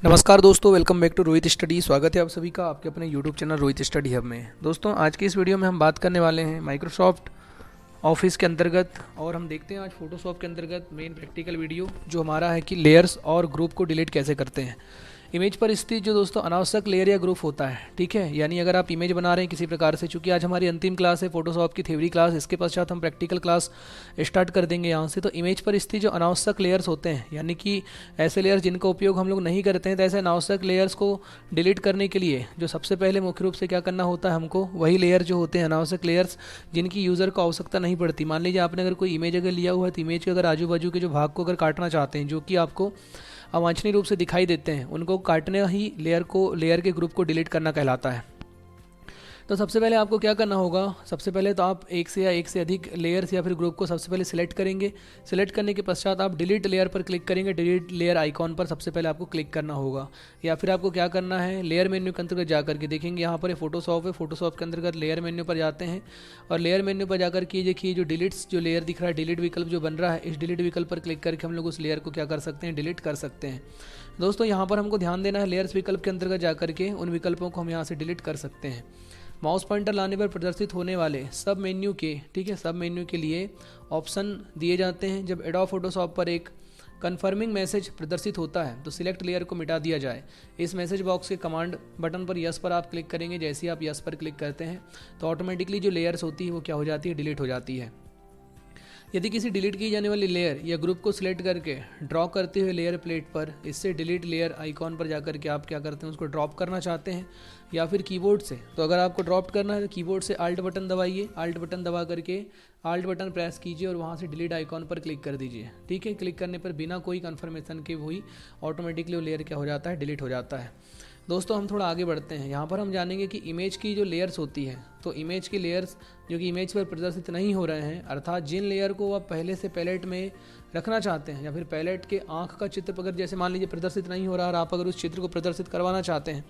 नमस्कार दोस्तों, welcome back to Rohit study. स्वागत है आप सभी का आपके अपने YouTube channel Rohit study hub में। दोस्तों, आज की इस वीडियो में हम बात करने वाले हैं माइक्रोसॉफ्ट ऑफिस के अंतर्गत, और हम देखते हैं आज फोटोशॉप के अंतर्गत मेन प्रैक्टिकल वीडियो जो हमारा है कि लेयर्स और ग्रुप को डिलीट कैसे करते हैं। इमेज पर स्थित जो दोस्तों अनावश्यक लेयर या ग्रुप होता है, ठीक है, यानी अगर आप इमेज बना रहे हैं किसी प्रकार से, चूंकि आज हमारी अंतिम क्लास है फोटोशॉप की थ्योरी क्लास, इसके पश्चात हम प्रैक्टिकल क्लास स्टार्ट कर देंगे यहाँ से। तो इमेज पर स्थित जो अनावश्यक लेयर्स होते हैं, यानी कि ऐसे लेयर्स जिनका उपयोग हम लोग नहीं करते हैं, तो ऐसे अनावश्यक लेयर्स को डिलीट करने के लिए जो सबसे पहले मुख्य रूप से क्या करना होता है, हमको वही लेयर जो होते हैं अनावश्यक लेयर्स जिनकी यूज़र को आवश्यकता नहीं पड़ती। मान लीजिए आपने अगर कोई इमेज अगर लिया हुआ है, तो इमेज के अगर आजू बाजू के जो भाग को अगर काटना चाहते हैं, जो कि आपको अवांछनीय रूप से दिखाई देते हैं, उनको काटने ही लेयर के ग्रुप को डिलीट करना कहलाता है। तो सबसे पहले आपको क्या करना होगा, सबसे पहले तो आप एक से अधिक लेयर्स या फिर ग्रुप को सबसे पहले सिलेक्ट करेंगे। सिलेक्ट करने के पश्चात आप डिलीट लेयर पर क्लिक करेंगे। डिलीट लेयर आइकॉन पर सबसे पहले आपको क्लिक करना होगा, या फिर आपको क्या करना है, लेयर मेन्यू के अंतर्गत जाकर के देखेंगे यहाँ पर फोटोशॉप है, फोटोशॉप के अंतर्गत लेयर मेन्यू पर जाते हैं और लेयर मेन्यू पर जाकर के देखिए जो डिलीट्स जो लेयर दिख रहा है, डिलीट विकल्प जो बन रहा है, इस डिलीट विकल्प पर क्लिक करके हम लोग उस लेयर को क्या कर सकते हैं, डिलीट कर सकते हैं। दोस्तों, यहाँ पर हमको ध्यान देना है, लेयर्स विकल्प के अंतर्गत जाकर के उन विकल्पों को हम यहाँ से डिलीट कर सकते हैं। माउस पॉइंटर लाने पर प्रदर्शित होने वाले सब मेन्यू के, ठीक है, सब मेन्यू के लिए ऑप्शन दिए जाते हैं। जब एडोब फोटोशॉप पर एक कन्फर्मिंग मैसेज प्रदर्शित होता है तो सिलेक्ट लेयर को मिटा दिया जाए। इस मैसेज बॉक्स के कमांड बटन पर यस पर आप क्लिक करेंगे। जैसे ही आप यस पर क्लिक करते हैं तो ऑटोमेटिकली जो लेयर्स होती है वो क्या हो जाती है, डिलीट हो जाती है। यदि किसी डिलीट की जाने वाली लेयर या ग्रुप को सिलेक्ट करके ड्रॉ करते हुए लेयर प्लेट पर इससे डिलीट लेयर आइकॉन पर जाकर के आप क्या करते हैं, उसको ड्रॉप करना चाहते हैं या फिर कीबोर्ड से, तो अगर आपको ड्रॉप करना है तो कीबोर्ड से आल्ट बटन दबाइए। आल्ट बटन दबा करके आल्ट बटन प्रेस कीजिए और वहाँ से डिलीट आइकॉन पर क्लिक कर दीजिए। ठीक है, क्लिक करने पर बिना कोई कन्फर्मेशन के वही ऑटोमेटिकली वो लेयर क्या हो जाता है, डिलीट हो जाता है। दोस्तों, हम थोड़ा आगे बढ़ते हैं। यहाँ पर हम जानेंगे कि इमेज की जो लेयर्स होती है, तो इमेज की लेयर्स जो कि इमेज पर प्रदर्शित नहीं हो रहे हैं, अर्थात जिन लेयर को आप पहले से पैलेट में रखना चाहते हैं या फिर पैलेट के आँख का चित्र अगर जैसे मान लीजिए प्रदर्शित नहीं हो रहा और आप अगर उस चित्र को प्रदर्शित करवाना चाहते हैं,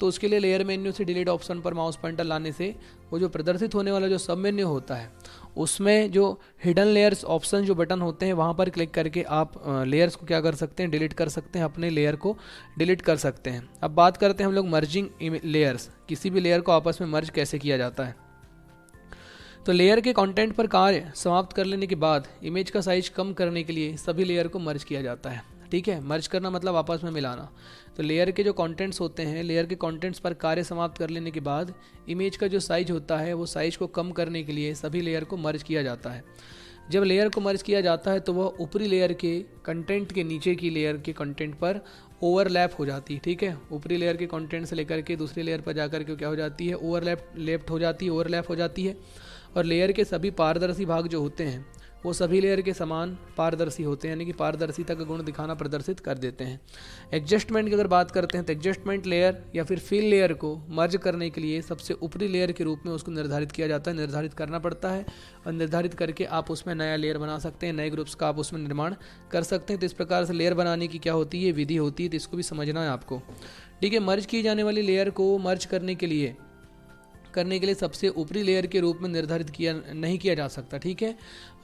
तो उसके लिए लेयर मेन्यू से डिलीट ऑप्शन पर माउस पॉइंटर लाने से वो जो प्रदर्शित होने वाला जो सब मेन्यू होता है, उसमें जो हिडन लेयर्स ऑप्शन जो बटन होते हैं वहाँ पर क्लिक करके आप लेयर्स को क्या कर सकते हैं, डिलीट कर सकते हैं, अपने लेयर को डिलीट कर सकते हैं। अब बात करते हैं हम लोग मर्जिंग लेयर्स, किसी भी लेयर को आपस में मर्ज कैसे किया जाता है। तो लेयर के कंटेंट पर कार्य समाप्त कर लेने के बाद इमेज का साइज कम करने के लिए सभी लेयर को मर्ज किया जाता है। ठीक है, मर्ज करना मतलब आपस में मिलाना। तो लेयर के जो कंटेंट्स होते हैं, लेयर के कंटेंट्स पर कार्य समाप्त कर लेने के बाद इमेज का जो साइज होता है वो साइज को कम करने के लिए सभी लेयर को मर्ज किया जाता है। जब लेयर को मर्ज किया जाता है तो वह ऊपरी लेयर के कंटेंट के नीचे की लेयर के कंटेंट पर ओवरलैप हो जाती है। ठीक है, ऊपरी लेयर के कंटेंट से लेकर के दूसरी लेयर पर जाकर के क्या हो जाती है, ओवरलैप हो जाती है और लेयर के सभी पारदर्शी भाग जो होते हैं वो सभी लेयर के समान पारदर्शी होते हैं, यानी कि पारदर्शिता का गुण दिखाना प्रदर्शित कर देते हैं। एडजस्टमेंट की अगर बात करते हैं तो एडजस्टमेंट लेयर या फिर फिल लेयर को मर्ज करने के लिए सबसे ऊपरी लेयर के रूप में उसको निर्धारित किया जाता है, निर्धारित करना पड़ता है, और निर्धारित करके आप उसमें नया लेयर बना सकते हैं, नए ग्रुप्स का आप उसमें निर्माण कर सकते हैं। तो इस प्रकार से लेयर बनाने की क्या होती है, विधि होती है, तो इसको भी समझना है आपको। ठीक है, मर्ज की जाने वाली लेयर को मर्ज करने के लिए सबसे ऊपरी लेयर के रूप में निर्धारित नहीं किया जा सकता। ठीक है,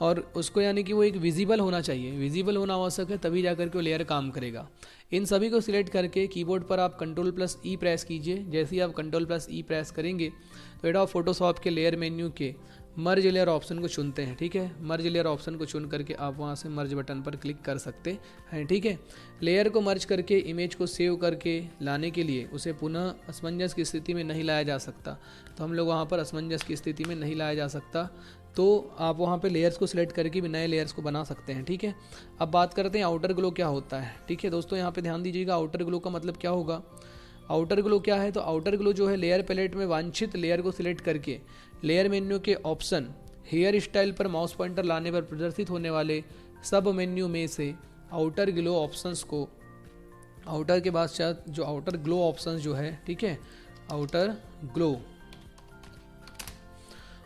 और उसको यानी कि वो एक विजिबल होना चाहिए, विजिबल होना आवश्यक है, तभी जाकर के वो लेयर काम करेगा। इन सभी को सिलेक्ट करके कीबोर्ड पर आप Ctrl+E प्रेस कीजिए। जैसे ही आप Ctrl+E प्रेस करेंगे तो एडोब फोटोशॉप के लेयर मेन्यू के मर्ज लेयर ऑप्शन को चुनते हैं। ठीक है, मर्ज लेयर ऑप्शन को चुन करके आप वहाँ से मर्ज बटन पर क्लिक कर सकते हैं। ठीक है, लेयर को मर्ज करके इमेज को सेव करके लाने के लिए उसे पुनः असमंजस की स्थिति में नहीं लाया जा सकता, तो हम लोग वहाँ पर असमंजस की स्थिति में नहीं लाया जा सकता, तो आप वहाँ पे लेयर्स को सिलेक्ट करके भी नए लेयर्स को बना सकते हैं। ठीक है, अब बात करते हैं आउटर ग्लो क्या होता है। ठीक है दोस्तों, यहाँ पे ध्यान दीजिएगा, आउटर ग्लो का मतलब क्या होगा। आउटर ग्लो क्या है, तो आउटर ग्लो जो है लेयर पैलेट में वांछित लेयर को सिलेक्ट करके लेयर मेन्यू के ऑप्शन हेयर स्टाइल पर माउस पॉइंटर लाने पर प्रदर्शित होने वाले सब मेन्यू में से आउटर ग्लो ऑप्शंस को, आउटर के बाद जो आउटर ग्लो ऑप्शंस जो है, ठीक है, आउटर ग्लो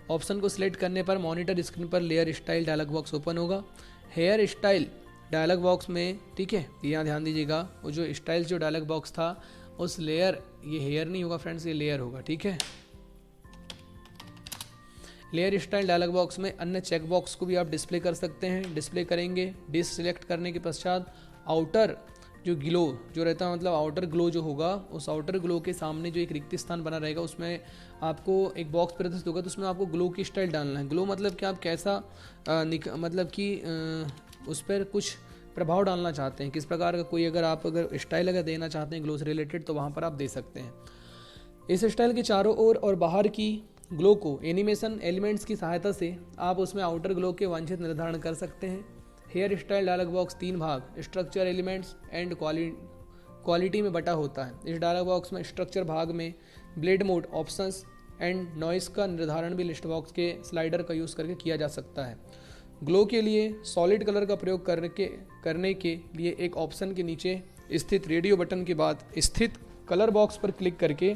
ऑप्शन को सिलेक्ट करने पर मॉनिटर स्क्रीन पर layer style dialog box open होगा। हेयर स्टाइल डायलॉग बॉक्स में, ठीक है, यहाँ ध्यान दीजिएगा, वो जो स्टाइल जो डायलॉग बॉक्स था उस लेयर, ये हेयर नहीं होगा फ्रेंड्स, ये लेयर होगा। ठीक है, लेयर स्टाइल डायलॉग बॉक्स में अन्य चेक बॉक्स को भी आप डिस्प्ले कर सकते हैं। डिस्प्ले करेंगे, डिस सिलेक्ट करने के पश्चात आउटर जो ग्लो जो रहता है, मतलब आउटर ग्लो जो होगा, उस आउटर ग्लो के सामने जो एक रिक्त स्थान बना रहेगा उसमें आपको एक बॉक्स प्रदर्शित होगा, तो उसमें आपको ग्लो की स्टाइल डालना है। ग्लो मतलब कि आप कैसा मतलब कि उस पर कुछ प्रभाव डालना चाहते हैं, किस प्रकार का कोई अगर स्टाइल अगर देना चाहते हैं ग्लो से रिलेटेड, तो वहाँ पर आप दे सकते हैं। इस स्टाइल के चारों ओर और बाहर की ग्लो को एनिमेशन एलिमेंट्स की सहायता से आप उसमें आउटर ग्लो के वांछित निर्धारण कर सकते हैं। हेयर स्टाइल डायलॉग बॉक्स 3 भाग स्ट्रक्चर, एलिमेंट्स एंड क्वालिटी में बटा होता है। इस डायलॉग बॉक्स में स्ट्रक्चर भाग में blade mode, options and noise का निर्धारण भी लिस्ट बॉक्स के स्लाइडर का यूज़ करके किया जा सकता है। ग्लो के लिए सॉलिड कलर का प्रयोग करने के लिए एक ऑप्शन के नीचे स्थित रेडियो बटन के बाद स्थित कलर बॉक्स पर क्लिक करके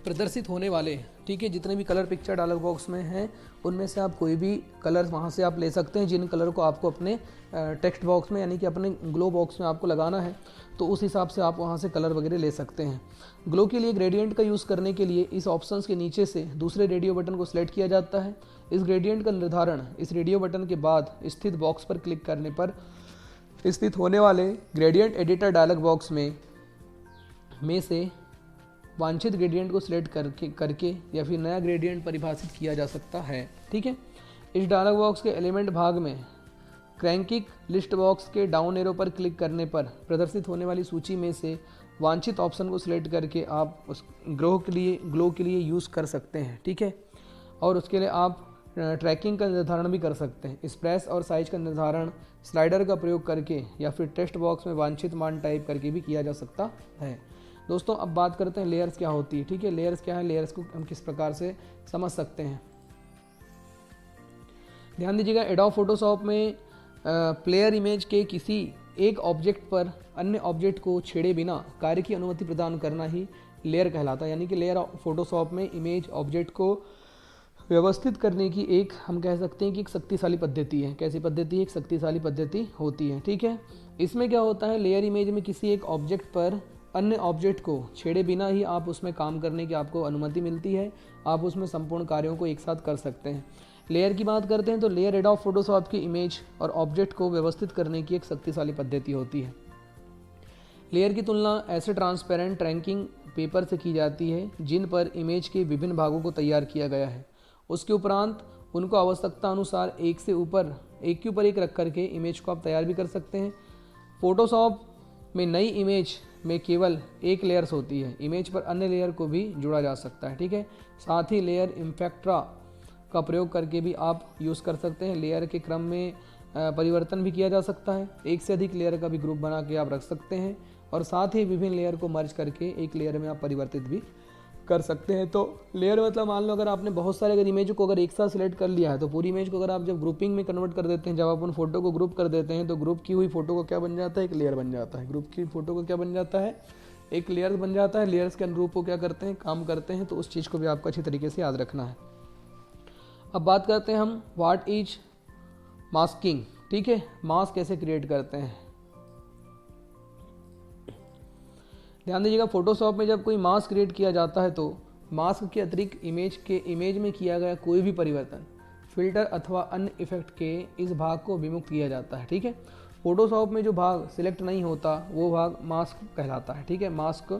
प्रदर्शित होने वाले, ठीक है, जितने भी कलर पिक्चर डायलॉग बॉक्स में हैं उनमें से आप कोई भी कलर वहाँ से आप ले सकते हैं। जिन कलर को आपको अपने टेक्स्ट बॉक्स में यानी कि अपने ग्लो बॉक्स में आपको लगाना है, तो उस हिसाब से आप वहाँ से कलर वगैरह ले सकते हैं। ग्लो के लिए ग्रेडियंट का यूज़ करने के लिए इस ऑप्शंस के नीचे से दूसरे रेडियो बटन को सिलेक्ट किया जाता है। इस ग्रेडियंट का निर्धारण इस रेडियो बटन के बाद स्थित बॉक्स पर क्लिक करने पर स्थित होने वाले ग्रेडियंट एडिटर डायलॉग बॉक्स में से वांछित ग्रेडियंट को सिलेक्ट करके या फिर नया ग्रेडियंट परिभाषित किया जा सकता है, ठीक है। इस डायलॉग बॉक्स के एलिमेंट भाग में क्रैंकिक लिस्ट बॉक्स के डाउन एरो पर क्लिक करने पर प्रदर्शित होने वाली सूची में से वांछित ऑप्शन को सिलेक्ट करके आप उस ग्लो के लिए यूज़ कर सकते हैं, ठीक है। और उसके लिए आप ट्रैकिंग का निर्धारण भी कर सकते हैं। स्प्रेस और साइज का निर्धारण स्लाइडर का प्रयोग करके या फिर टेक्स्ट बॉक्स में वांछित मान टाइप करके भी किया जा सकता है। दोस्तों अब बात करते हैं लेयर्स क्या होती है, ठीक है। लेयर्स क्या है, लेयर्स को हम किस प्रकार से समझ सकते हैं। ध्यान दीजिएगा, एडोब फोटोशॉप में प्लेयर इमेज के किसी एक ऑब्जेक्ट पर अन्य ऑब्जेक्ट को छेड़े बिना कार्य की अनुमति प्रदान करना ही लेयर कहलाता है। यानी कि लेयर फोटोशॉप में इमेज ऑब्जेक्ट को व्यवस्थित करने की एक, हम कह सकते हैं कि एक शक्तिशाली पद्धति है। कैसी पद्धति है? एक शक्तिशाली पद्धति होती है, ठीक है। इसमें क्या होता है, लेयर इमेज में किसी एक ऑब्जेक्ट पर अन्य ऑब्जेक्ट को छेड़े बिना ही आप उसमें काम करने की आपको अनुमति मिलती है। आप उसमें संपूर्ण कार्यों को एक साथ कर सकते हैं। लेयर की बात करते हैं तो लेयर एडोब फोटोशॉप की इमेज और ऑब्जेक्ट को व्यवस्थित करने की एक शक्तिशाली पद्धति होती है। लेयर की तुलना ऐसे ट्रांसपेरेंट ट्रैकिंग पेपर से की जाती है जिन पर इमेज के विभिन्न भागों को तैयार किया गया है। उसके उपरांत उनको आवश्यकता अनुसार एक के ऊपर एक रख करके इमेज को आप तैयार भी कर सकते हैं। फोटोशॉप में नई इमेज में केवल एक लेयर्स होती है। इमेज पर अन्य लेयर को भी जोड़ा जा सकता है, ठीक है। साथ ही लेयर इम्फेक्ट्रा का प्रयोग करके भी आप यूज़ कर सकते हैं। लेयर के क्रम में परिवर्तन भी किया जा सकता है। एक से अधिक लेयर का भी ग्रुप बना के आप रख सकते हैं और साथ ही विभिन्न लेयर को मर्ज करके एक लेयर में आप परिवर्तित भी कर सकते हैं। तो लेयर मतलब मान लो अगर आपने बहुत सारे इमेज को एक साथ सिलेक्ट कर लिया है, तो पूरी इमेज को अगर आप जब ग्रुपिंग में कन्वर्ट कर देते हैं, जब आप उन फोटो को ग्रुप कर देते हैं, तो ग्रुप की हुई फोटो को क्या बन जाता है, एक लेयर बन जाता है। ग्रुप की फोटो को क्या बन जाता है, एक लेयर बन जाता है। लेयर्स के अनुरूप वो क्या करते हैं, काम करते हैं। तो उस चीज़ को भी आपको अच्छी तरीके से याद रखना है। अब बात करते हैं हम व्हाट इज मास्किंग, ठीक है। मास्क कैसे क्रिएट करते हैं। ध्यान दीजिएगा, फोटोशॉप में जब कोई मास्क क्रिएट किया जाता है तो मास्क के अतिरिक्त इमेज में किया गया कोई भी परिवर्तन, फिल्टर अथवा अन्य इफेक्ट के इस भाग को विमुक्त किया जाता है, ठीक है। फोटोशॉप में जो भाग सिलेक्ट नहीं होता वो भाग मास्क कहलाता है, ठीक है। मास्क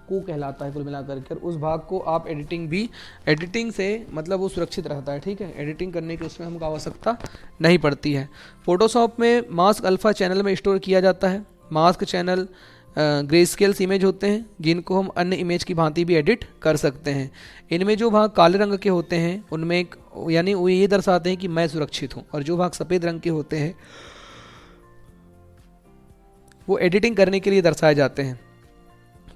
को कहलाता है कुल मिलाकर के। उस भाग को आप एडिटिंग से मतलब वो सुरक्षित रहता है, ठीक है। एडिटिंग करने की उसमें हमको आवश्यकता नहीं पड़ती है। फोटोशॉप में मास्क अल्फा चैनल में स्टोर किया जाता है। Mask channel grey scales image होते हैं जिनको हम अन्य इमेज की भांति भी एडिट कर सकते हैं। इनमें जो भाग काले रंग के होते हैं उनमें यानी वो ये दर्शाते हैं कि मैं सुरक्षित हूँ, और जो भाग सफ़ेद रंग के होते हैं वो एडिटिंग करने के लिए दर्शाए जाते हैं।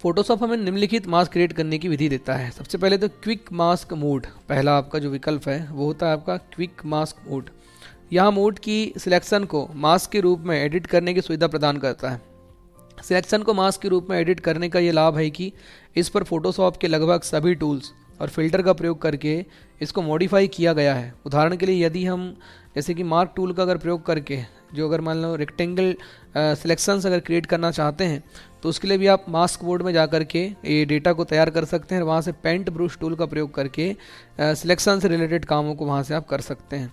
फोटोशॉप हमें निम्नलिखित मास्क क्रिएट करने की विधि देता है। सबसे पहले तो क्विक मास्क मोड, पहला आपका जो विकल्प है वो होता है आपका क्विक मास्क मोड। यहाँ मोड की सिलेक्शन को मास्क के रूप में एडिट करने की सुविधा प्रदान करता है। सिलेक्शन को मास्क के रूप में एडिट करने का ये लाभ है कि इस पर फोटोशॉप के लगभग सभी टूल्स और फिल्टर का प्रयोग करके इसको मॉडिफाई किया गया है। उदाहरण के लिए यदि हम जैसे कि मार्क टूल का अगर प्रयोग करके जो अगर मान लो रेक्टेंगल सिलेक्शंस अगर क्रिएट करना चाहते हैं तो उसके लिए भी आप मास्क मोड में जा कर के ये डेटा को तैयार कर सकते हैं। वहाँ से पेंट ब्रश टूल का प्रयोग करके सिलेक्शन से रिलेटेड कामों को वहाँ से आप कर सकते हैं।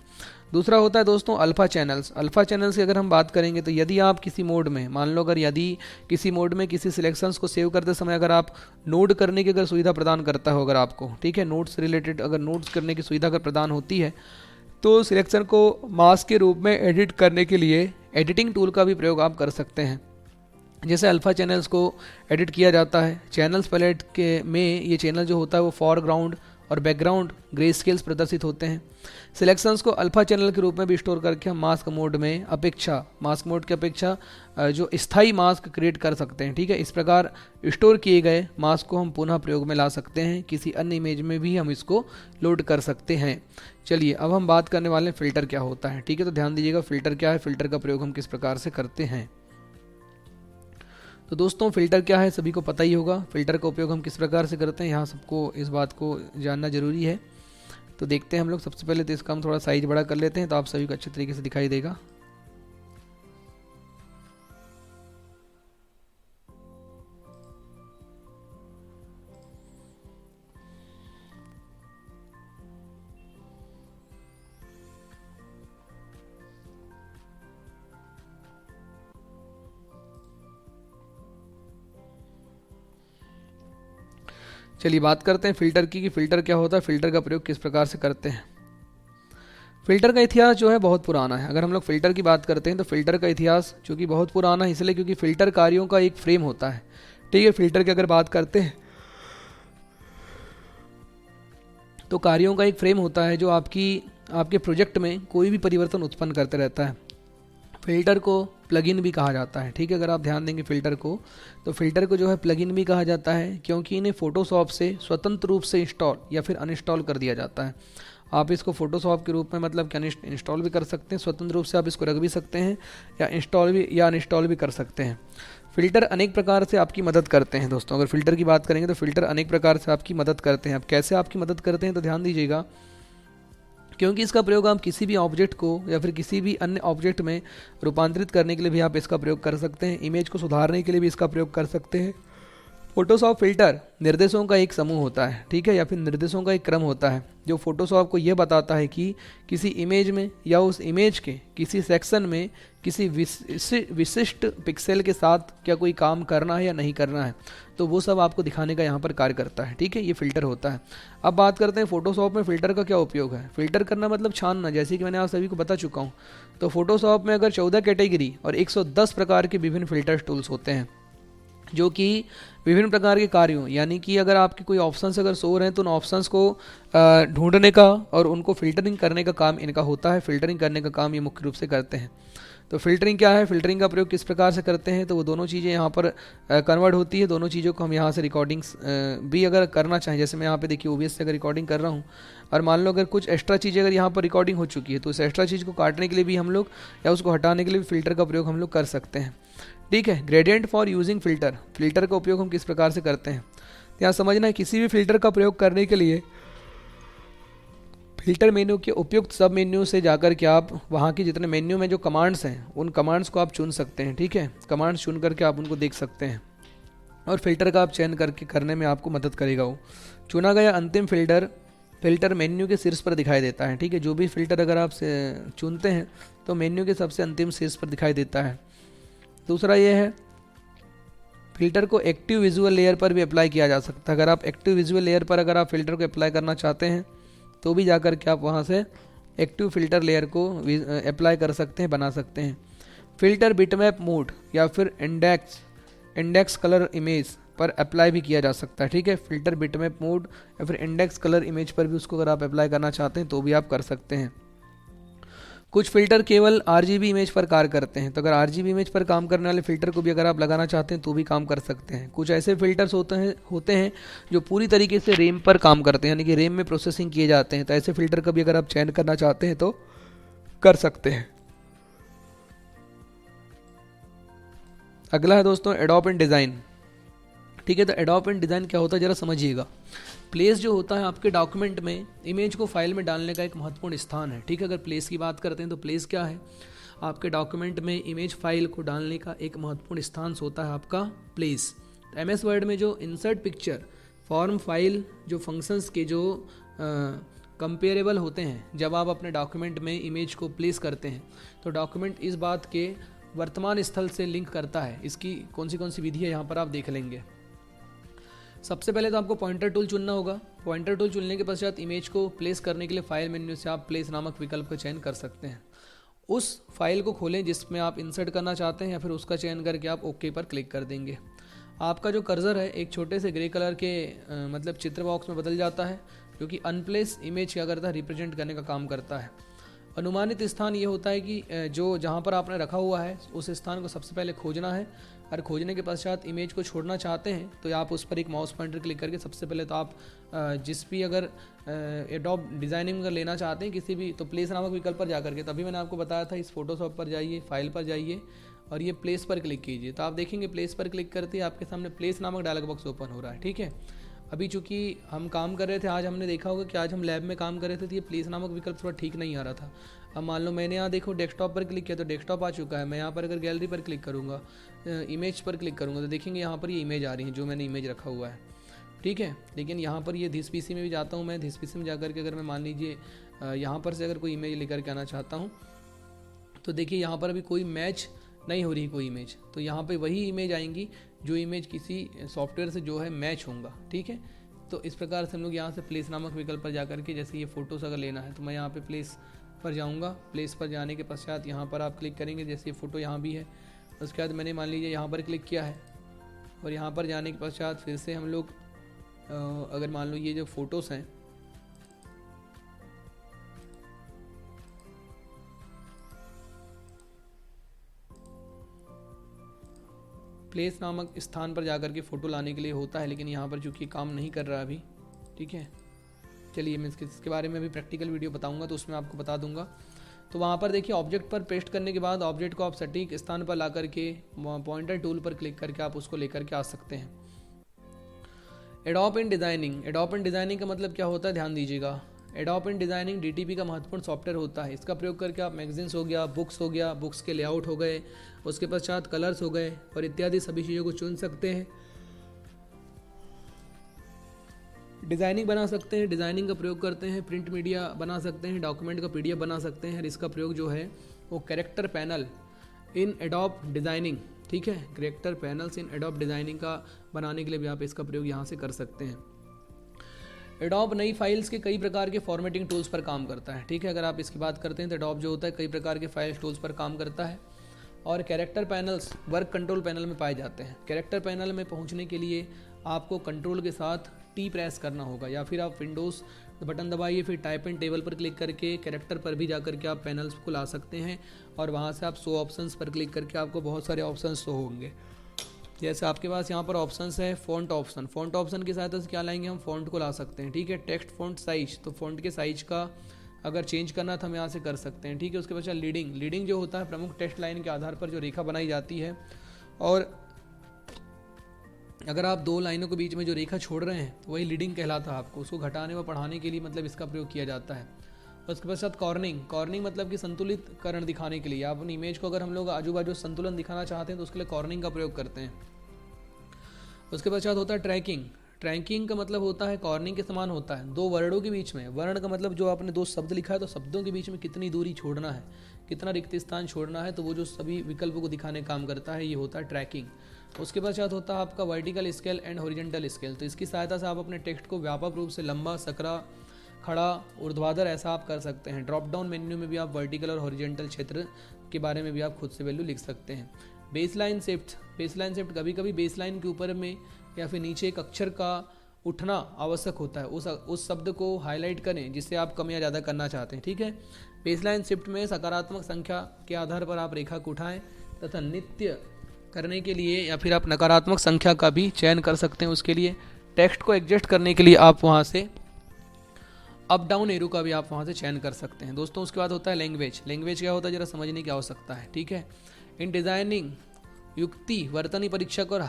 दूसरा होता है दोस्तों अल्फ़ा चैनल्स। अल्फ़ा चैनल्स की अगर हम बात करेंगे तो यदि आप किसी मोड में, मान लो अगर यदि किसी मोड में किसी सिलेक्शंस को सेव करते समय अगर आप नोट करने की अगर सुविधा प्रदान करता हो अगर आपको, ठीक है, नोट्स रिलेटेड अगर नोट्स करने की सुविधा अगर प्रदान होती है तो सिलेक्शन को मास्क के रूप में एडिट करने के लिए एडिटिंग टूल का भी प्रयोग आप कर सकते हैं। जैसे अल्फ़ा चैनल्स को एडिट किया जाता है, चैनल्स पैलेट के में ये चैनल जो होता है वो फॉरग्राउंड और बैकग्राउंड ग्रे स्केल्स प्रदर्शित होते हैं। सिलेक्शंस को अल्फ़ा चैनल के रूप में भी स्टोर करके हम मास्क मोड में मास्क मोड की अपेक्षा जो स्थायी मास्क क्रिएट कर सकते हैं, ठीक है। इस प्रकार स्टोर किए गए मास्क को हम पुनः प्रयोग में ला सकते हैं, किसी अन्य इमेज में भी हम इसको लोड कर सकते हैं। चलिए अब हम बात करने वाले हैं फ़िल्टर क्या होता है, ठीक है। तो ध्यान दीजिएगा फ़िल्टर क्या है, फ़िल्टर का प्रयोग हम किस प्रकार से करते हैं। तो दोस्तों फ़िल्टर क्या है सभी को पता ही होगा, फ़िल्टर का उपयोग हम किस प्रकार से करते हैं, यहाँ सबको इस बात को जानना ज़रूरी है। तो देखते हैं हम लोग, सबसे पहले तो इसका हम थोड़ा साइज बड़ा कर लेते हैं तो आप सभी को अच्छे तरीके से दिखाई देगा। चलिए बात करते हैं फ़िल्टर की कि फ़िल्टर क्या होता है, फ़िल्टर का प्रयोग किस प्रकार से करते हैं। फ़िल्टर का इतिहास जो है बहुत पुराना है। अगर हम लोग फ़िल्टर की बात करते हैं तो फ़िल्टर का इतिहास चूँकि बहुत पुराना है इसलिए क्योंकि फ़िल्टर कार्यों का एक फ्रेम होता है, ठीक है। फ़िल्टर की अगर बात करते हैं तो कार्यों का एक फ्रेम होता है जो आपके प्रोजेक्ट में कोई भी परिवर्तन उत्पन्न करते रहता है। फ़िल्टर को प्लगइन भी कहा जाता है, ठीक है। अगर आप ध्यान देंगे फ़िल्टर को, तो फ़िल्टर को जो है प्लगइन भी कहा जाता है क्योंकि इन्हें फ़ोटोशॉप से स्वतंत्र रूप से इंस्टॉल या फिर अनइंस्टॉल कर दिया जाता है। आप इसको फ़ोटोशॉप के रूप में मतलब क्या इंस्टॉल भी कर सकते हैं, स्वतंत्र रूप से आप इसको रख भी सकते हैं या इंस्टॉल भी या अनइंस्टॉल भी कर सकते हैं। फ़िल्टर अनेक प्रकार से आपकी मदद करते हैं दोस्तों। अगर फ़िल्टर की बात करेंगे तो फ़िल्टर अनेक प्रकार से आपकी मदद करते हैं। अब कैसे आपकी मदद करते हैं तो ध्यान दीजिएगा, क्योंकि इसका प्रयोग आप किसी भी ऑब्जेक्ट को या फिर किसी भी अन्य ऑब्जेक्ट में रूपांतरित करने के लिए भी आप इसका प्रयोग कर सकते हैं, इमेज को सुधारने के लिए भी इसका प्रयोग कर सकते हैं। फोटोशॉप फ़िल्टर निर्देशों का एक समूह होता है, ठीक है, या फिर निर्देशों का एक क्रम होता है जो फोटोशॉप को यह बताता है कि किसी इमेज में या उस इमेज के किसी सेक्शन में किसी विशिष्ट पिक्सेल के साथ क्या कोई काम करना है या नहीं करना है, तो वो सब आपको दिखाने का यहाँ पर कार्य करता है, ठीक है। ये फ़िल्टर होता है। अब बात करते हैं फोटोशॉप में फ़िल्टर का क्या उपयोग है। फ़िल्टर करना मतलब छानना, जैसे कि मैंने आप सभी को बता चुका हूँ। तो फोटोशॉप में अगर 14 कैटेगरी और 110 प्रकार के विभिन्न फ़िल्टर टूल्स होते हैं जो कि विभिन्न प्रकार के कार्यों, यानी कि अगर आपके कोई ऑप्शंस अगर शो रहे हैं तो उन ऑप्शंस को ढूंढने का और उनको फ़िल्टरिंग करने का काम इनका होता है। फ़िल्टरिंग करने का काम ये मुख्य रूप से करते हैं। तो फ़िल्टरिंग क्या है, फ़िल्टरिंग का प्रयोग किस प्रकार से करते हैं, तो वो दोनों चीज़ें यहाँ पर कन्वर्ट होती है। दोनों चीज़ों को हम यहाँ से रिकॉर्डिंग्स भी अगर करना चाहें, जैसे मैं यहाँ पे देखिए OBS से अगर रिकॉर्डिंग कर रहा हूँ और मान लो अगर कुछ एक्स्ट्रा चीज़ें अगर यहाँ पर रिकॉर्डिंग हो चुकी है तो उस एक्स्ट्रा चीज़ को काटने के लिए भी हम लोग या उसको हटाने के लिए भी फ़िल्टर का प्रयोग हम लोग कर सकते हैं, ठीक है। Gradient for using filter, filter का उपयोग हम किस प्रकार से करते हैं। यहाँ समझना है, किसी भी फ़िल्टर का प्रयोग करने के लिए फ़िल्टर मेन्यू के उपयुक्त सब मेन्यू से जाकर के आप वहाँ की जितने मेन्यू में जो कमांड्स हैं उन कमांड्स को आप चुन सकते हैं, ठीक है। कमांड्स चुन करके आप उनको देख सकते हैं और फ़िल्टर का आप चयन करके करने में आपको मदद करेगा। वो चुना गया अंतिम फ़िल्टर मेन्यू के शीर्ष पर दिखाई देता है, ठीक है। जो भी फ़िल्टर अगर आप चुनते हैं तो मेन्यू के सबसे अंतिम शीर्ष पर दिखाई देता है। दूसरा ये है, फ़िल्टर को एक्टिव विजुअल लेयर पर भी अप्लाई किया जा सकता है। अगर आप एक्टिव विजुअल लेयर पर अगर आप फ़िल्टर को अप्लाई करना चाहते हैं तो भी जाकर के आप वहाँ से एक्टिव फ़िल्टर लेयर को अप्लाई कर सकते हैं, बना सकते हैं। फ़िल्टर बिटमैप मोड या फिर इंडेक्स कलर इमेज पर अप्लाई भी किया जा सकता है, ठीक है। फ़िल्टर बिटमैप मोड या फिर इंडेक्स कलर इमेज पर भी उसको अगर आप अप्लाई करना चाहते हैं तो भी आप कर सकते हैं। कुछ फ़िल्टर केवल RGB इमेज पर कार्य करते हैं, तो अगर RGB इमेज पर काम करने वाले फ़िल्टर को भी अगर आप लगाना चाहते हैं तो भी काम कर सकते हैं। कुछ ऐसे फ़िल्टर्स होते हैं जो पूरी तरीके से रैम पर काम करते हैं, यानी कि रैम में प्रोसेसिंग किए जाते हैं, तो ऐसे फ़िल्टर का भी अगर आप चयन करना चाहते हैं तो कर सकते हैं। अगला है दोस्तों एडोब इन डिज़ाइन, ठीक है। तो एडोब इन डिज़ाइन क्या होता है ज़रा समझिएगा। प्लेस जो होता है आपके डॉक्यूमेंट में इमेज को फाइल में डालने का एक महत्वपूर्ण स्थान है, ठीक है। अगर प्लेस की बात करते हैं तो प्लेस क्या है, आपके डॉक्यूमेंट में इमेज फाइल को डालने का एक महत्वपूर्ण स्थान होता है आपका प्लेस। तो MS वर्ड में जो इंसर्ट पिक्चर फॉर्म फाइल जो फंक्शंस के जो कंपेरेबल होते हैं। जब आप अपने डॉक्यूमेंट में इमेज को प्लेस करते हैं तो डॉक्यूमेंट इस बात के वर्तमान स्थल से लिंक करता है। इसकी कौन सी विधि है यहाँ पर आप देख लेंगे। सबसे पहले तो आपको पॉइंटर टूल चुनना होगा। पॉइंटर टूल चुनने के पश्चात इमेज को प्लेस करने के लिए फाइल मेन्यू से आप प्लेस नामक विकल्प का चयन कर सकते हैं। उस फाइल को खोलें जिसमें आप इंसर्ट करना चाहते हैं या फिर उसका चयन करके आप ओके पर क्लिक कर देंगे। आपका जो कर्सर है एक छोटे से ग्रे कलर के मतलब चित्र बॉक्स में बदल जाता है, जो कि अनप्लेस इमेज क्या करता है, रिप्रेजेंट करने का काम करता है। अनुमानित स्थान ये होता है कि जो जहाँ पर आपने रखा हुआ है उस स्थान को सबसे पहले खोजना है, और खोजने के पश्चात इमेज को छोड़ना चाहते हैं तो आप उस पर एक माउस पॉइंटर क्लिक करके सबसे पहले तो आप जिस भी अगर एडोब डिज़ाइनिंग अगर लेना चाहते हैं किसी भी, तो प्लेस नामक विकल्प पर जा करके, तभी मैंने आपको बताया था इस फोटोशॉप पर जाइए, फाइल पर जाइए और ये प्लेस पर क्लिक कीजिए। तो आप देखेंगे प्लेस पर क्लिक करते ही आपके सामने प्लेस नामक डायलॉग बॉक्स ओपन हो रहा है। ठीक है, अभी चूंकि हम काम कर रहे थे, आज हमने देखा होगा कि आज हम लैब में काम कर रहे थे तो ये प्लेस नामक विकल्प थोड़ा ठीक नहीं आ रहा था। अब मान लो मैंने यहाँ देखो डेस्कटॉप पर क्लिक किया तो डेस्कटॉप आ चुका है। मैं यहाँ पर अगर गैलरी पर क्लिक करूँगा, इमेज पर क्लिक करूँगा तो देखेंगे यहाँ पर ये इमेज आ रही है जो मैंने इमेज रखा हुआ है। ठीक है, लेकिन यहाँ पर ये धिस पीसी में भी जाता हूँ मैं, धिस पीसी में जाकर के अगर मैं मान लीजिए यहाँ पर से अगर कोई इमेज लेकर के आना चाहता हूँ तो देखिए यहाँ पर अभी कोई मैच नहीं हो रही कोई इमेज, तो यहाँ पे वही इमेज आएंगी जो इमेज किसी सॉफ्टवेयर से जो है मैच होगा। ठीक है, तो इस प्रकार से हम लोग यहाँ से प्लेस नामक विकल्प पर जाकर के, जैसे ये फ़ोटोज़ अगर लेना है तो मैं यहाँ पे प्लेस पर जाऊँगा। प्लेस पर जाने के पश्चात यहाँ पर आप क्लिक करेंगे, जैसे ये फ़ोटो यहाँ भी है, उसके बाद मैंने मान लीजिए यहाँ पर क्लिक किया है और यहाँ पर जाने के पश्चात फिर से हम लोग अगर मान लो ये जो फ़ोटोज़ हैं प्लेस नामक स्थान पर जाकर के फ़ोटो लाने के लिए होता है, लेकिन यहाँ पर चूँकि काम नहीं कर रहा अभी। ठीक है, चलिए मैं इसके बारे में भी प्रैक्टिकल वीडियो बताऊंगा तो उसमें आपको बता दूंगा। तो वहाँ पर देखिए ऑब्जेक्ट पर पेस्ट करने के बाद ऑब्जेक्ट को आप सटीक स्थान पर ला करके पॉइंटर टूल पर क्लिक करके आप उसको लेकर के आ सकते हैं। एडोब इन डिज़ाइनिंग, एडोब इन डिज़ाइनिंग का मतलब क्या होता है, ध्यान दीजिएगा। एडोब इन डिज़ाइनिंग डीटीपी का महत्वपूर्ण सॉफ्टवेयर होता है। इसका प्रयोग करके आप मैगजीन्स हो गया, बुक्स के लेआउट हो गए, उसके पश्चात कलर्स हो गए और इत्यादि सभी चीज़ों को चुन सकते हैं, डिज़ाइनिंग बना सकते हैं। डिज़ाइनिंग का प्रयोग करते हैं, प्रिंट मीडिया बना सकते हैं, डॉक्यूमेंट का पीडीएफ बना सकते हैं। और इसका प्रयोग जो है वो कैरेक्टर पैनल इन एडोब डिज़ाइनिंग, ठीक है, कैरेक्टर पैनल्स इन एडोब डिज़ाइनिंग का बनाने के लिए भी आप इसका प्रयोग यहाँ से कर सकते हैं। एडोब नई फाइल्स के कई प्रकार के फॉर्मेटिंग टूल्स पर काम करता है। ठीक है, अगर आप इसकी बात करते हैं तो एडोब जो होता है कई प्रकार के फाइल टूल्स पर काम करता है और character panels work control panel में पाए जाते हैं। कैरेक्टर पैनल में पहुंचने के लिए आपको कंट्रोल के साथ टी प्रेस करना होगा या फिर आप विंडोज़ बटन दबाइए, फिर टाइप एंड टेबल पर क्लिक करके कैरेक्टर पर भी जाकर के आप पैनल्स को ला सकते हैं और वहाँ से आप शो ऑप्शंस पर क्लिक करके आपको बहुत सारे ऑप्शंस शो होंगे। जैसे आपके पास यहाँ पर ऑप्शंस है फ़ॉन्ट ऑप्शन, फ़ॉन्ट ऑप्शन की सहायता से क्या लाएंगे हम, फ़ॉन्ट को ला सकते हैं। ठीक है, टेक्स्ट फ़ॉन्ट साइज, तो फ़ॉन्ट के साइज का अगर चेंज करना था हम यहाँ से कर सकते हैं। ठीक है, उसके बाद लीडिंग, लीडिंग जो होता है प्रमुख टेक्स्ट लाइन के आधार पर जो रेखा बनाई जाती है, और अगर आप दो लाइनों के बीच में जो रेखा छोड़ रहे हैं तो वही लीडिंग कहलाता है। आपको उसको घटाने व बढ़ाने के लिए मतलब इसका प्रयोग किया जाता है। उसके पश्चात कॉर्निंग, कॉर्निंग मतलब कि संतुलित करण दिखाने के लिए, आप अपनी इमेज को अगर हम लोग आजू बाजू संतुलन दिखाना चाहते हैं तो उसके लिए कॉर्निंग का प्रयोग करते हैं। उसके पश्चात होता है ट्रैकिंग, ट्रैकिंग का मतलब होता है कॉर्निंग के समान होता है दो वर्णों के बीच में, वर्ण का मतलब जो आपने दो शब्द लिखा है तो शब्दों के बीच में कितनी दूरी छोड़ना है, कितना रिक्त स्थान छोड़ना है, तो वो जो सभी विकल्पों को दिखाने काम करता है, ये होता है ट्रैकिंग। उसके पश्चात होता है आपका vertical scale and horizontal scale, तो इसकी सहायता से आप अपने टेक्स्ट को व्यापक रूप से लंबा, सकरा, खड़ा, ऊर्ध्वाधर ऐसा आप कर सकते हैं। ड्रॉप डाउन मेन्यू में भी आप वर्टिकल और हॉरिजॉन्टल क्षेत्र के बारे में भी आप खुद से वैल्यू लिख सकते हैं। बेसलाइन शिफ्ट, बेसलाइन शिफ्ट कभी कभी बेसलाइन के ऊपर में या फिर नीचे एक अक्षर का उठना आवश्यक होता है, उस शब्द को हाईलाइट करें जिससे आप कम या ज़्यादा करना चाहते हैं। ठीक है, बेसलाइन शिफ्ट में सकारात्मक संख्या के आधार पर आप रेखा को उठाएं तथा नित्य करने के लिए या फिर आप नकारात्मक संख्या का भी चयन कर सकते हैं। उसके लिए टेक्स्ट को एडजस्ट करने के लिए आप वहाँ से अप डाउन एरो का भी आप वहाँ से चयन कर सकते हैं। दोस्तों उसके बाद होता है लैंग्वेज, लैंग्वेज क्या होता है जरा समझने की आवश्यकता है। ठीक है, इन डिज़ाइनिंग युक्ति, वर्तनी परीक्षक और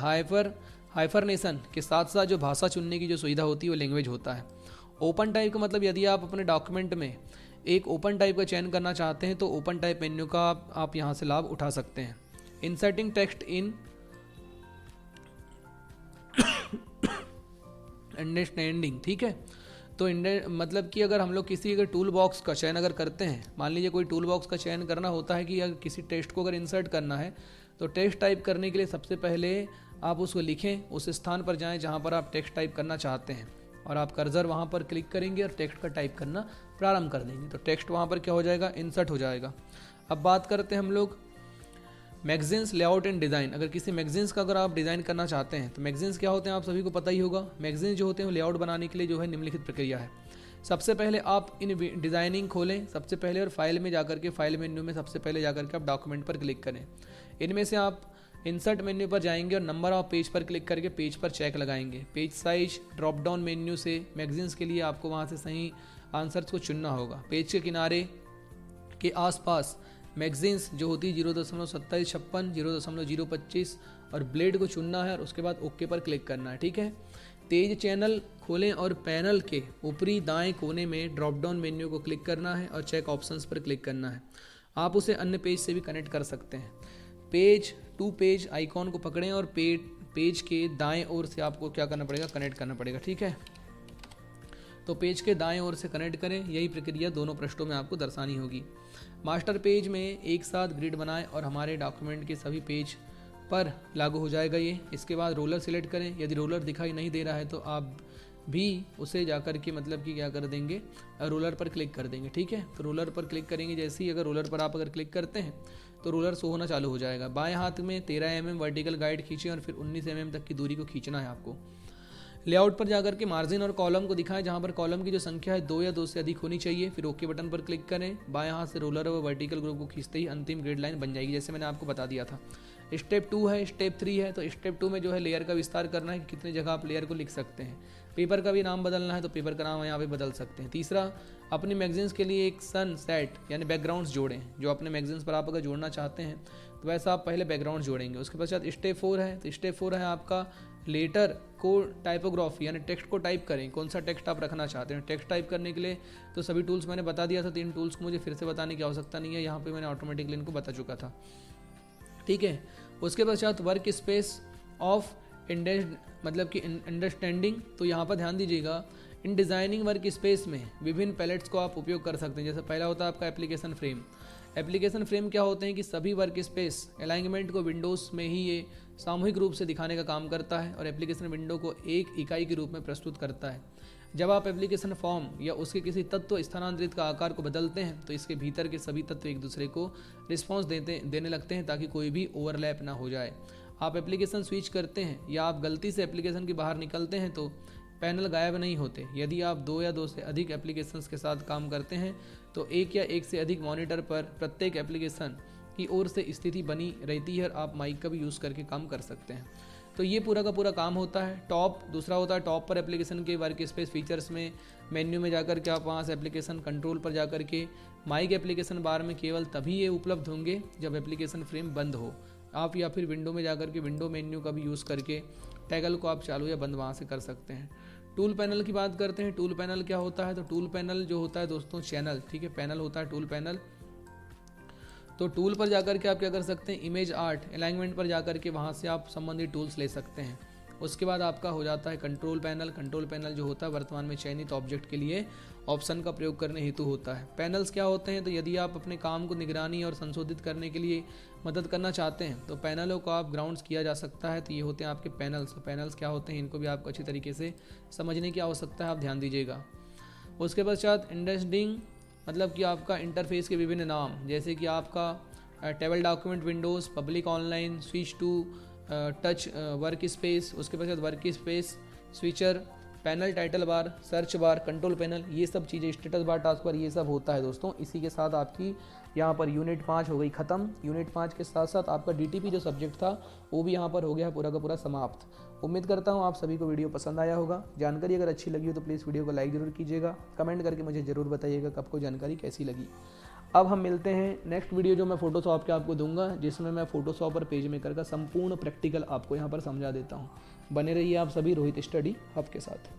हाइफरनेशन के साथ साथ जो भाषा चुनने की जो सुविधा होती है वो लैंग्वेज होता है। ओपन टाइप का मतलब यदि आप अपने डॉक्यूमेंट में एक ओपन टाइप का चयन करना चाहते हैं तो ओपन टाइप मेन्यू का आप यहाँ से लाभ उठा सकते हैं। इंसर्टिंग टेक्स्ट इन अंडरस्टैंडिंग, ठीक है, तो मतलब कि अगर हम लोग किसी अगर टूल बॉक्स का चयन अगर करते हैं, मान लीजिए कोई टूल बॉक्स का चयन करना होता है कि अगर किसी टेक्स्ट को अगर इंसर्ट करना है, तो टेक्स्ट टाइप करने के लिए सबसे पहले आप उसको लिखें, उस स्थान पर जाएं जहां पर आप टेक्स्ट टाइप करना चाहते हैं, और आप कर्सर वहां पर क्लिक करेंगे और टेक्स्ट का टाइप करना प्रारंभ कर देंगे, तो टेक्स्ट वहां पर क्या हो जाएगा, इंसर्ट हो जाएगा। अब बात करते हैं हम लोग मैगजीन्स लेआउट एंड डिज़ाइन। अगर किसी मैगजीन्स का अगर आप डिज़ाइन करना चाहते हैं, तो मैगजीन्स क्या होते हैं आप सभी को पता ही होगा। मैगजीन्स जो होते हैं लेआउट बनाने के लिए जो है निम्नलिखित प्रक्रिया है। सबसे पहले आप इन डिज़ाइनिंग खोलें सबसे पहले, और फाइल में जाकर के फाइल मेन्यू में सबसे पहले जाकर के आप डॉक्यूमेंट पर क्लिक करें। इनमें से आप इंसर्ट मेन्यू पर जाएंगे और नंबर ऑफ पेज पर क्लिक करके पेज पर चेक लगाएंगे। Page size drop down menu से मैगजीन्स के लिए आपको वहाँ से सही आंसर्स को चुनना होगा। पेज के किनारे के आसपास मैगजीन्स जो होती है 0.2756, 0.025 और ब्लेड को चुनना है और उसके बाद ओके पर क्लिक करना है। ठीक है, तेज चैनल खोलें और पैनल के ऊपरी दाएं कोने में ड्रॉप डाउन मेन्यू को क्लिक करना है और चेक ऑप्शंस पर क्लिक करना है। आप उसे अन्य पेज से भी कनेक्ट कर सकते हैं। पेज टू पेज आइकॉन को पकड़ें और पेज के दाएं ओर से आपको क्या करना पड़ेगा, कनेक्ट करना पड़ेगा। ठीक है, तो पेज के दाएं ओर से कनेक्ट करें। यही प्रक्रिया दोनों पृष्ठों में आपको दर्शानी होगी। मास्टर पेज में एक साथ ग्रिड बनाएं और हमारे डॉक्यूमेंट के सभी पेज पर लागू हो जाएगा ये। इसके बाद रोलर सिलेक्ट करें। यदि रोलर दिखाई नहीं दे रहा है तो आप भी उसे जाकर के मतलब कि क्या कर देंगे, रोलर पर क्लिक कर देंगे। ठीक है, तो रोलर पर क्लिक करेंगे। जैसे ही अगर रोलर पर आप अगर क्लिक करते हैं तो रोलर शो होना चालू हो जाएगा। बाएं हाथ में 13 mm वर्टिकल गाइड खींचें और फिर 19 mm तक की दूरी को खींचना है आपको। लेआउट पर जाकर के मार्जिन और कॉलम को दिखाएं, जहां पर कॉलम की जो संख्या है 2 या 2 से अधिक होनी चाहिए। फिर ओके बटन पर क्लिक करें। बाएं हाथ से रोलर व वर्टिकल ग्रुप को खींचते ही अंतिम ग्रिड लाइन बन जाएगी, जैसे मैंने आपको बता दिया था। स्टेप 2 है, स्टेप 3 है। तो स्टेप 2 में जो है लेयर का विस्तार करना है कि कितने जगह आप लेयर को लिख सकते हैं। पेपर का भी नाम बदलना है तो पेपर का नाम यहाँ पे बदल सकते हैं। तीसरा, अपनी मैगजीन्स के लिए एक सन सेट यानी बैकग्राउंड्स जोड़ें। जो अपने मैगजीन्स पर आप अगर जोड़ना चाहते हैं तो वैसा आप पहले बैकग्राउंड जोड़ेंगे। उसके पश्चात स्टेप 4 है। तो स्टेप 4 है आपका लेटर को टाइपोग्राफी यानी टेक्स्ट को टाइप करें। कौन सा टेक्स्ट आप रखना चाहते हैं। टेक्स्ट टाइप करने के लिए तो सभी टूल्स मैंने बता दिया था, 3 टूल्स को मुझे फिर से बताने की आवश्यकता नहीं है, यहाँ पे मैंने ऑटोमेटिकली इनको बता चुका था। ठीक है, उसके पश्चात वर्क स्पेस ऑफ मतलब कि अंडरस्टैंडिंग। तो यहाँ पर ध्यान दीजिएगा, इन डिज़ाइनिंग वर्क स्पेस में विभिन्न पैलेट्स को आप उपयोग कर सकते हैं। जैसे पहला होता है आपका एप्लीकेशन फ्रेम। एप्लीकेशन फ्रेम क्या होते हैं कि सभी वर्क स्पेस अलाइनमेंट को विंडोज़ में ही ये सामूहिक रूप से दिखाने का काम करता है और एप्लीकेशन विंडो को एक इकाई के रूप में प्रस्तुत करता है। जब आप एप्लीकेशन फॉर्म या उसके किसी तत्व स्थानांतरित का आकार को बदलते हैं तो इसके भीतर के सभी तत्व एक दूसरे को रिस्पॉन्स देने लगते हैं ताकि कोई भी ओवरलैप ना हो जाए। आप एप्लीकेशन स्विच करते हैं या आप गलती से एप्लीकेशन के बाहर निकलते हैं तो पैनल गायब नहीं होते। यदि आप 2 या 2 से अधिक एप्लीकेशंस के साथ काम करते हैं तो एक या एक से अधिक मॉनिटर पर प्रत्येक एप्लीकेशन की ओर से स्थिति बनी रहती है और आप माइक का भी यूज़ करके काम कर सकते हैं। तो ये पूरा का पूरा काम होता है। टॉप दूसरा होता है, टॉप पर एप्लीकेशन के वर्क स्पेस फीचर्स में मेन्यू में जाकर के आप वहाँ से एप्लीकेशन कंट्रोल पर जाकर के माइक एप्लीकेशन बार में केवल तभी ये उपलब्ध होंगे जब एप्लीकेशन फ्रेम बंद हो। आप या फिर विंडो में जाकर के विंडो मेन्यू का भी यूज़ करके टैगल को आप चालू या बंद वहाँ से कर सकते हैं। टूल पैनल की बात करते हैं। टूल पैनल क्या होता है, तो टूल पैनल जो होता है दोस्तों चैनल, ठीक है, पैनल होता है टूल पैनल। तो टूल पर जाकर के आप क्या कर सकते हैं, इमेज आर्ट अलाइनमेंट पर जाकर के वहाँ से आप संबंधित टूल्स ले सकते हैं। उसके बाद आपका हो जाता है कंट्रोल पैनल। कंट्रोल पैनल जो होता है वर्तमान में चयनित ऑब्जेक्ट के लिए ऑप्शन का प्रयोग करने हेतु होता है। पैनल्स क्या होते हैं, तो यदि आप अपने काम को निगरानी और संशोधित करने के लिए मदद करना चाहते हैं तो पैनलों को आप ग्राउंड्स किया जा सकता है। तो ये होते हैं आपके पैनल्स। तो पैनल्स क्या होते हैं इनको भी आपको अच्छी तरीके से समझने की आवश्यकता है, आप ध्यान दीजिएगा। उसके पश्चात इंडस्टिंग मतलब कि आपका इंटरफेस के विभिन्न नाम, जैसे कि आपका table document windows, public online, switch to touch work space, उसके पश्चात work space switcher, panel title bar, search bar, control panel, ये सब चीज़ें, स्टेटस बार, टास्क बार, ये सब होता है दोस्तों। इसी के साथ आपकी यहाँ पर यूनिट 5 हो गई ख़त्म। यूनिट 5 के साथ साथ आपका DTP जो सब्जेक्ट था वो भी यहाँ पर हो गया है पूरा का पूरा समाप्त। उम्मीद करता हूँ आप सभी को वीडियो पसंद आया होगा। जानकारी अगर अच्छी लगी हो तो प्लीज़ वीडियो को लाइक ज़रूर कीजिएगा, कमेंट करके मुझे ज़रूर बताइएगा कि आपको जानकारी कैसी लगी। अब हम मिलते हैं नेक्स्ट वीडियो जो मैं फोटोशॉप के आपको दूंगा, जिसमें मैं फोटोशॉप और पेज मेकर का संपूर्ण प्रैक्टिकल आपको यहाँ पर समझा देता हूँ। बने रहिए आप सभी रोहित स्टडी हब के साथ।